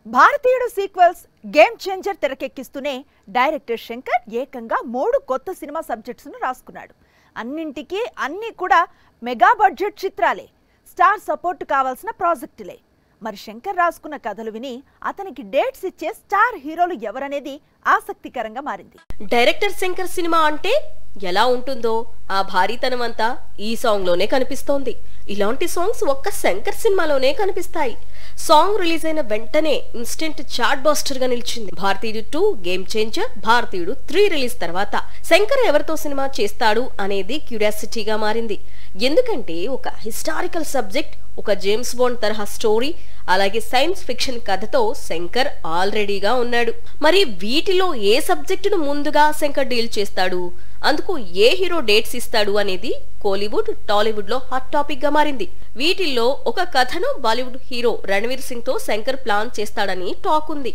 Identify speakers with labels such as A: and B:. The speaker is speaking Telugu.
A: భారతీయుడు సీక్వెల్స్ గేమ్ చేంజర్ తెరకెక్కిస్తూనే డైరెక్టర్ శంకర్ ఏకంగా 3 కొత్త సినిమా సబ్జెక్ట్స్ ను రాసుకున్నాడు. అన్ని కూడా మెగా బడ్జెట్ చిత్రాలే, స్టార్ సపోర్ట్ కావాల్సిన ప్రాజెక్టులే. మరి శంకర్ రాసుకున్న కథలు విని అతనికి డేట్స్ ఇచ్చే స్టార్ హీరోలు ఎవరనేది ఆసక్తికరంగా మారింది.
B: డైరెక్టర్ శంకర్ సినిమా అంటే ఎలా ఉంటుందో ఆ భారీతనం అంతా ఈ సాంగ్ లోనే కనిపిస్తోంది. ఇలాంటి సాంగ్స్ ఒక్క శంకర్ సినిమాలోనే కనిపిస్తాయి. సాంగ్ రిలీజ్ అయిన వెంటనే ఇన్స్టెంట్ చార్ట్ బస్టర్ గా నిలిచింది. భారతీయుడు 2 గేమ్ చేంజర్, భారతీయుడు 3 రిలీజ్ తర్వాత శంకర్ ఎవరితో సినిమా చేస్తాడు అనేది క్యూరియాసిటీగా మారింది. ఎందుకంటే ఒక హిస్టారికల్ సబ్జెక్ట్, ఒక జేమ్స్ బాండ్ తరహా స్టోరీ, అలాగే సైన్స్ ఫిక్షన్ కథతో శంకర్ ఆల్రెడీగా ఉన్నాడు. మరి వీటిలో ఏ సబ్జెక్టును ముందుగా శంకర్ డీల్ చేస్తాడు, అందుకు ఏ హీరో డేట్స్ ఇస్తాడు అనేది కోలీవుడ్, టాలీవుడ్ లో హాట్ టాపిక్ గా మారింది. వీటిల్లో ఒక కథను బాలీవుడ్ హీరో రణవీర్ సింగ్ తో శంకర్ ప్లాన్ చేస్తాడని టాక్ ఉంది.